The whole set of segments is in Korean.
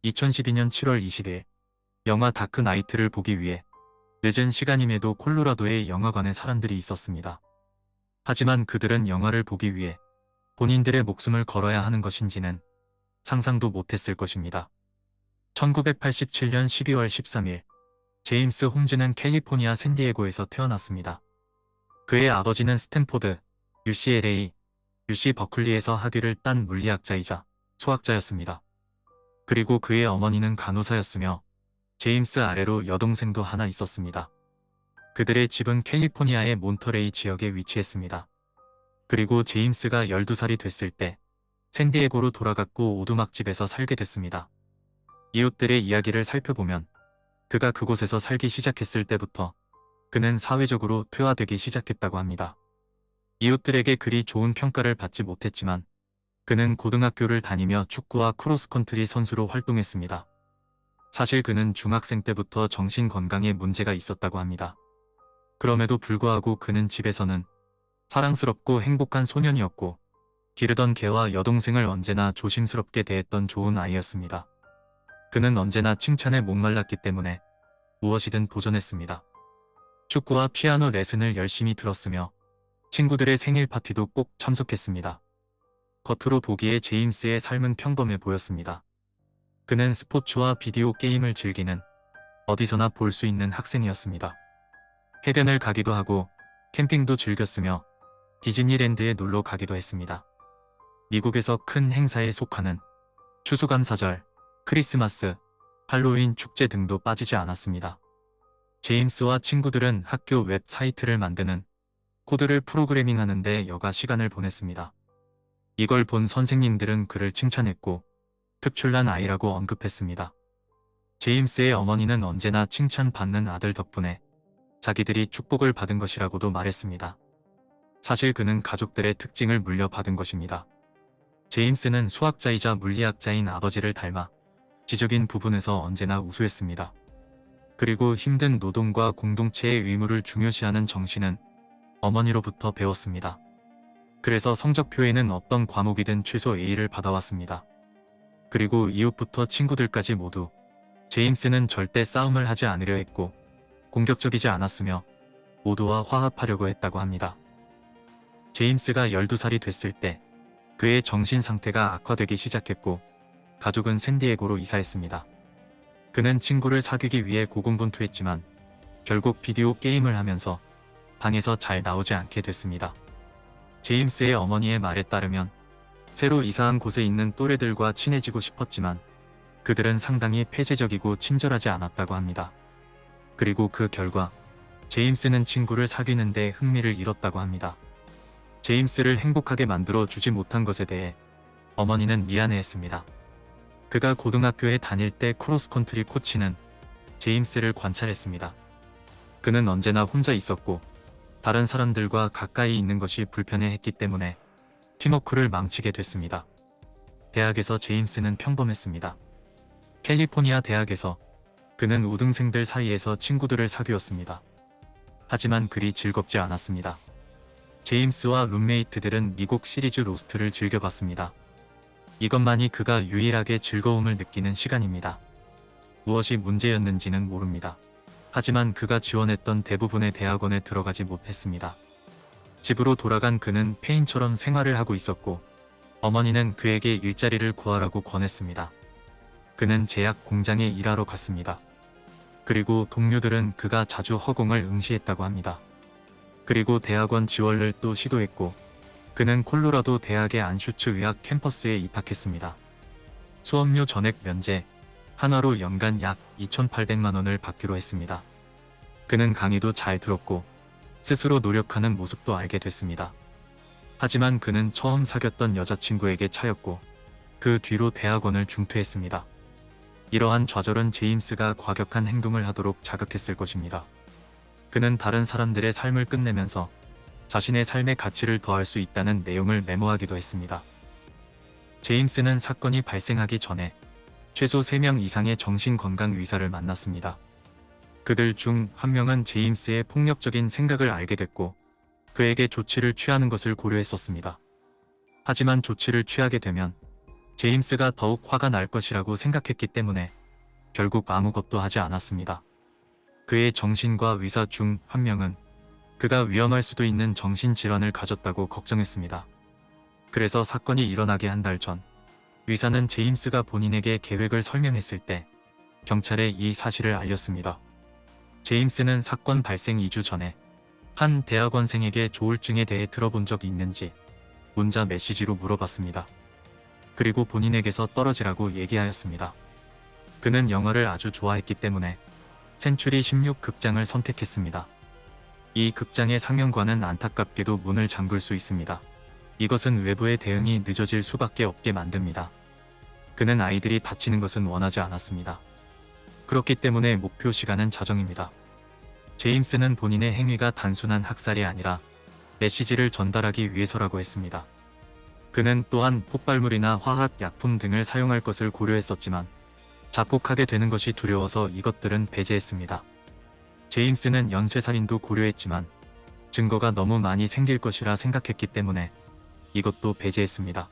2012년 7월 20일 영화 다크 나이트를 보기 위해 늦은 시간임에도 콜로라도의 영화관에 사람들이 있었습니다. 하지만 그들은 영화를 보기 위해 본인들의 목숨을 걸어야 하는 것인지는 상상도 못했을 것입니다. 1987년 12월 13일 제임스 홈즈는 캘리포니아 샌디에고에서 태어났습니다. 그의 아버지는 스탠포드, UCLA, UC 버클리에서 학위를 딴 물리학자이자 수학자였습니다. 그리고 그의 어머니는 간호사였으며 제임스 아래로 여동생도 하나 있었습니다. 그들의 집은 캘리포니아의 몬터레이 지역에 위치했습니다. 그리고 제임스가 12살이 됐을 때 샌디에고로 돌아갔고 오두막집에서 살게 됐습니다. 이웃들의 이야기를 살펴보면 그가 그곳에서 살기 시작했을 때부터 그는 사회적으로 퇴화되기 시작했다고 합니다. 이웃들에게 그리 좋은 평가를 받지 못했지만 그는 고등학교를 다니며 축구와 크로스컨트리 선수로 활동했습니다. 사실 그는 중학생 때부터 정신 건강에 문제가 있었다고 합니다. 그럼에도 불구하고 그는 집에서는 사랑스럽고 행복한 소년이었고 기르던 개와 여동생을 언제나 조심스럽게 대했던 좋은 아이였습니다. 그는 언제나 칭찬에 목말랐기 때문에 무엇이든 도전했습니다. 축구와 피아노 레슨을 열심히 들었으며 친구들의 생일 파티도 꼭 참석했습니다. 겉으로 보기에 제임스의 삶은 평범해 보였습니다. 그는 스포츠와 비디오 게임을 즐기는 어디서나 볼 수 있는 학생이었습니다. 해변을 가기도 하고 캠핑도 즐겼으며 디즈니랜드에 놀러 가기도 했습니다. 미국에서 큰 행사에 속하는 추수감사절, 크리스마스, 할로윈 축제 등도 빠지지 않았습니다. 제임스와 친구들은 학교 웹사이트를 만드는 코드를 프로그래밍하는 데 여가 시간을 보냈습니다. 이걸 본 선생님들은 그를 칭찬했고 특출난 아이라고 언급했습니다. 제임스의 어머니는 언제나 칭찬받는 아들 덕분에 자기들이 축복을 받은 것이라고도 말했습니다. 사실 그는 가족들의 특징을 물려받은 것입니다. 제임스는 수학자이자 물리학자인 아버지를 닮아 지적인 부분에서 언제나 우수했습니다. 그리고 힘든 노동과 공동체의 의무를 중요시하는 정신은 어머니로부터 배웠습니다. 그래서 성적표에는 어떤 과목이든 최소 A를 받아왔습니다. 그리고 이웃부터 친구들까지 모두 제임스는 절대 싸움을 하지 않으려 했고 공격적이지 않았으며 모두와 화합하려고 했다고 합니다. 제임스가 12살이 됐을 때 그의 정신 상태가 악화되기 시작했고 가족은 샌디에고로 이사했습니다. 그는 친구를 사귀기 위해 고군분투했지만 결국 비디오 게임을 하면서 방에서 잘 나오지 않게 됐습니다. 제임스의 어머니의 말에 따르면 새로 이사한 곳에 있는 또래들과 친해지고 싶었지만 그들은 상당히 폐쇄적이고 친절하지 않았다고 합니다. 그리고 그 결과 제임스는 친구를 사귀는 데 흥미를 잃었다고 합니다. 제임스를 행복하게 만들어 주지 못한 것에 대해 어머니는 미안해했습니다. 그가 고등학교에 다닐 때 크로스컨트리 코치는 제임스를 관찰했습니다. 그는 언제나 혼자 있었고 다른 사람들과 가까이 있는 것이 불편해했기 때문에 팀워크를 망치게 됐습니다. 대학에서 제임스는 평범했습니다. 캘리포니아 대학에서 그는 우등생들 사이에서 친구들을 사귀었습니다. 하지만 그리 즐겁지 않았습니다. 제임스와 룸메이트들은 미국 시리즈 로스트를 즐겨봤습니다. 이것만이 그가 유일하게 즐거움을 느끼는 시간입니다. 무엇이 문제였는지는 모릅니다. 하지만 그가 지원했던 대부분의 대학원에 들어가지 못했습니다. 집으로 돌아간 그는 폐인처럼 생활을 하고 있었고 어머니는 그에게 일자리를 구하라고 권했습니다. 그는 제약 공장에 일하러 갔습니다. 그리고 동료들은 그가 자주 허공을 응시했다고 합니다. 그리고 대학원 지원을 또 시도했고 그는 콜로라도 대학의 안슈츠 의학 캠퍼스에 입학했습니다. 수업료 전액 면제, 한화로 연간 약 2,800만 원을 받기로 했습니다. 그는 강의도 잘 들었고 스스로 노력하는 모습도 알게 됐습니다. 하지만 그는 처음 사귀었던 여자친구에게 차였고 그 뒤로 대학원을 중퇴했습니다. 이러한 좌절은 제임스가 과격한 행동을 하도록 자극했을 것입니다. 그는 다른 사람들의 삶을 끝내면서 자신의 삶의 가치를 더할 수 있다는 내용을 메모하기도 했습니다. 제임스는 사건이 발생하기 전에 최소 3명 이상의 정신건강 의사를 만났습니다. 그들 중 한 명은 제임스의 폭력적인 생각을 알게 됐고 그에게 조치를 취하는 것을 고려했었습니다. 하지만 조치를 취하게 되면 제임스가 더욱 화가 날 것이라고 생각했기 때문에 결국 아무것도 하지 않았습니다. 그의 정신과 의사 중 한 명은 그가 위험할 수도 있는 정신질환을 가졌다고 걱정했습니다. 그래서 사건이 일어나게 한 달 전, 의사는 제임스가 본인에게 계획을 설명했을 때 경찰에 이 사실을 알렸습니다. 제임스는 사건 발생 2주 전에 한 대학원생에게 조울증에 대해 들어본 적이 있는지 문자 메시지로 물어봤습니다. 그리고 본인에게서 떨어지라고 얘기하였습니다. 그는 영화를 아주 좋아했기 때문에 센츄리 16극장을 선택했습니다. 이 극장의 상영관은 안타깝게도 문을 잠글 수 있습니다. 이것은 외부의 대응이 늦어질 수밖에 없게 만듭니다. 그는 아이들이 다치는 것은 원하지 않았습니다. 그렇기 때문에 목표 시간은 자정입니다. 제임스는 본인의 행위가 단순한 학살이 아니라 메시지를 전달하기 위해서라고 했습니다. 그는 또한 폭발물이나 화학 약품 등을 사용할 것을 고려했었지만 자폭하게 되는 것이 두려워서 이것들은 배제했습니다. 제임스는 연쇄살인도 고려했지만 증거가 너무 많이 생길 것이라 생각했기 때문에 이것도 배제했습니다.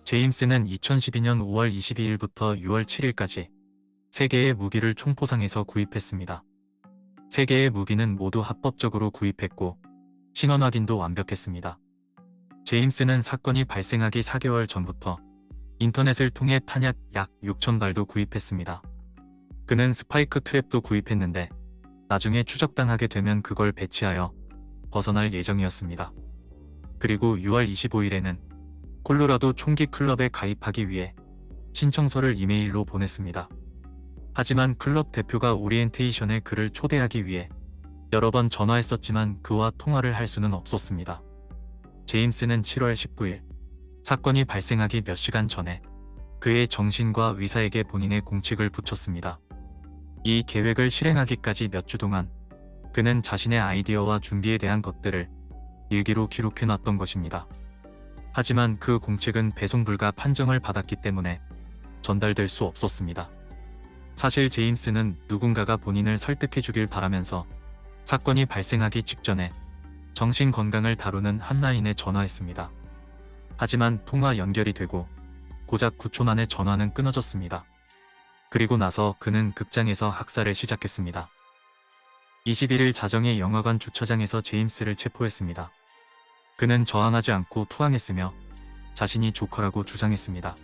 제임스는 2012년 5월 22일부터 6월 7일까지 3개의 무기를 총포상에서 구입했습니다. 3개의 무기는 모두 합법적으로 구입했고 신원 확인도 완벽했습니다. 제임스는 사건이 발생하기 4개월 전부터 인터넷을 통해 탄약 약 6,000발도 구입했습니다. 그는 스파이크 트랩도 구입했는데 나중에 추적당하게 되면 그걸 배치하여 벗어날 예정이었습니다. 그리고 6월 25일에는 콜로라도 총기 클럽에 가입하기 위해 신청서를 이메일로 보냈습니다. 하지만 클럽 대표가 오리엔테이션에 그를 초대하기 위해 여러 번 전화했었지만 그와 통화를 할 수는 없었습니다. 제임스는 7월 19일 사건이 발생하기 몇 시간 전에 그의 정신과 의사에게 본인의 공칙을 붙였습니다. 이 계획을 실행하기까지 몇 주 동안 그는 자신의 아이디어와 준비에 대한 것들을 일기로 기록해놨던 것입니다. 하지만 그 공책은 배송 불가 판정을 받았기 때문에 전달될 수 없었습니다. 사실 제임스는 누군가가 본인을 설득해 주길 바라면서 사건이 발생하기 직전에 정신건강을 다루는 한라인에 전화했습니다. 하지만 통화 연결이 되고 고작 9초 만에 전화는 끊어졌습니다. 그리고 나서 그는 극장에서 학살을 시작했습니다. 21일 자정에 영화관 주차장에서 제임스를 체포했습니다. 그는 저항하지 않고 투항했으며 자신이 조커라고 주장했습니다.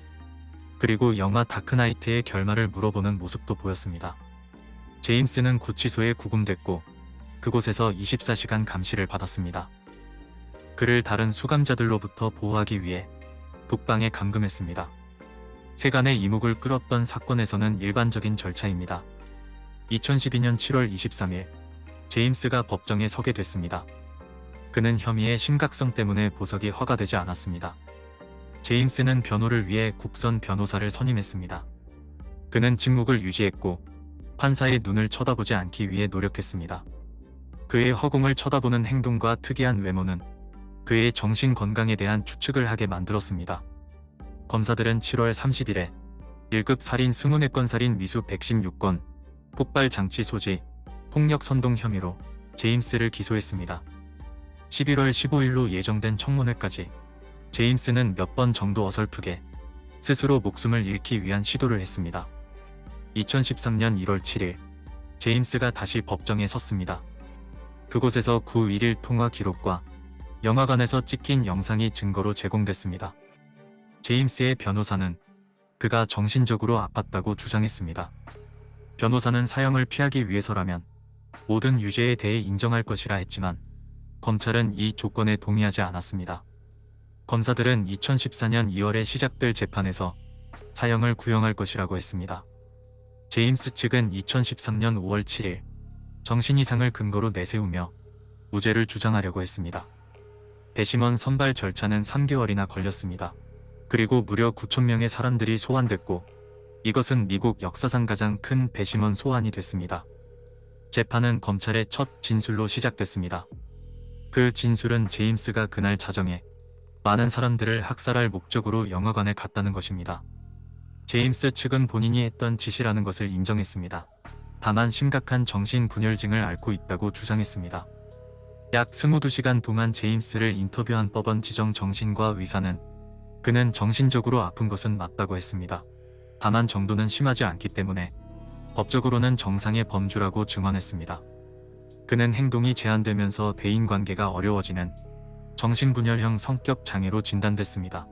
그리고 영화 다크나이트의 결말을 물어보는 모습도 보였습니다. 제임스는 구치소에 구금됐고 그곳에서 24시간 감시를 받았습니다. 그를 다른 수감자들로부터 보호하기 위해 독방에 감금했습니다. 세간의 이목을 끌었던 사건에서는 일반적인 절차입니다. 2012년 7월 23일 제임스가 법정에 서게 됐습니다. 그는 혐의의 심각성 때문에 보석이 허가되지 않았습니다. 제임스는 변호를 위해 국선 변호사를 선임했습니다. 그는 침묵을 유지했고 판사의 눈을 쳐다보지 않기 위해 노력했습니다. 그의 허공을 쳐다보는 행동과 특이한 외모는 그의 정신 건강에 대한 추측을 하게 만들었습니다. 검사들은 7월 30일에 1급 살인 24건 살인 미수 116건, 폭발 장치 소지, 폭력 선동 혐의로 제임스를 기소했습니다. 11월 15일로 예정된 청문회까지 제임스는 몇 번 정도 어설프게 스스로 목숨을 잃기 위한 시도를 했습니다. 2013년 1월 7일 제임스가 다시 법정에 섰습니다. 그곳에서 9 1일 통화 기록과 영화관에서 찍힌 영상이 증거로 제공됐습니다. 제임스의 변호사는 그가 정신적으로 아팠다고 주장했습니다. 변호사는 사형을 피하기 위해서라면 모든 유죄에 대해 인정할 것이라 했지만 검찰은 이 조건에 동의하지 않았습니다. 검사들은 2014년 2월에 시작될 재판에서 사형을 구형할 것이라고 했습니다. 제임스 측은 2013년 5월 7일 정신 이상을 근거로 내세우며 무죄를 주장하려고 했습니다. 배심원 선발 절차는 3개월이나 걸렸습니다. 그리고 무려 9,000명의 사람들이 소환됐고 이것은 미국 역사상 가장 큰 배심원 소환이 됐습니다. 재판은 검찰의 첫 진술로 시작됐습니다. 그 진술은 제임스가 그날 자정에 많은 사람들을 학살할 목적으로 영화관에 갔다는 것입니다. 제임스 측은 본인이 했던 짓이라는 것을 인정했습니다. 다만 심각한 정신분열증을 앓고 있다고 주장했습니다. 약 22시간 동안 제임스를 인터뷰한 법원 지정 정신과 의사는 그는 정신적으로 아픈 것은 맞다고 했습니다. 다만 정도는 심하지 않기 때문에 법적으로는 정상의 범주라고 증언했습니다. 그는 행동이 제한되면서 대인관계가 어려워지는 정신분열형 성격 장애로 진단됐습니다.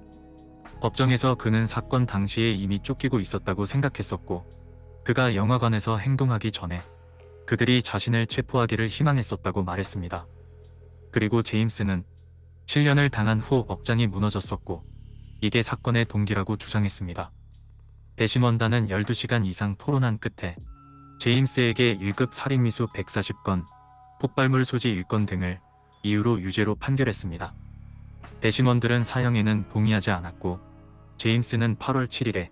법정에서 그는 사건 당시에 이미 쫓기고 있었다고 생각했었고, 그가 영화관에서 행동하기 전에 그들이 자신을 체포하기를 희망했었다고 말했습니다. 그리고 제임스는 7년을 당한 후 억장이 무너졌었고, 이게 사건의 동기라고 주장했습니다. 배심원단은 12시간 이상 토론한 끝에 제임스에게 1급 살인미수 140건, 폭발물 소지 1건 등을 이유로 유죄로 판결했습니다. 배심원들은 사형에는 동의하지 않았고, 제임스는 8월 7일에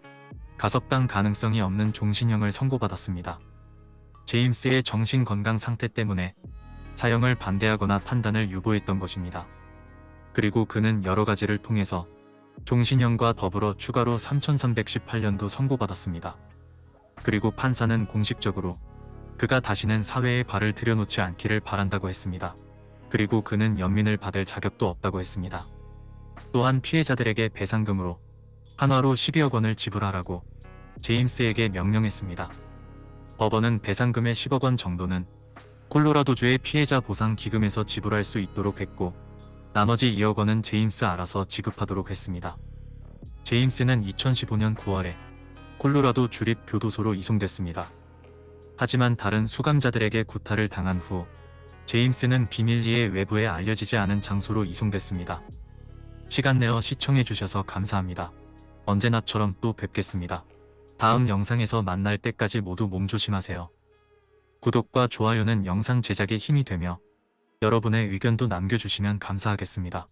가석방 가능성이 없는 종신형을 선고받았습니다. 제임스의 정신건강 상태 때문에 사형을 반대하거나 판단을 유보했던 것입니다. 그리고 그는 여러 가지를 통해서 종신형과 더불어 추가로 3318년도 선고받았습니다. 그리고 판사는 공식적으로 그가 다시는 사회에 발을 들여놓지 않기를 바란다고 했습니다. 그리고 그는 연민을 받을 자격도 없다고 했습니다. 또한 피해자들에게 배상금으로 한화로 12억 원을 지불하라고 제임스에게 명령했습니다. 법원은 배상금의 10억 원 정도는 콜로라도주의 피해자 보상 기금에서 지불할 수 있도록 했고, 나머지 2억 원은 제임스 알아서 지급하도록 했습니다. 제임스는 2015년 9월에 콜로라도 주립 교도소로 이송됐습니다. 하지만 다른 수감자들에게 구타를 당한 후 제임스는 비밀리에 외부에 알려지지 않은 장소로 이송됐습니다. 시간 내어 시청해주셔서 감사합니다. 언제나처럼 또 뵙겠습니다. 다음 영상에서 만날 때까지 모두 몸조심하세요. 구독과 좋아요는 영상 제작에 힘이 되며 여러분의 의견도 남겨주시면 감사하겠습니다.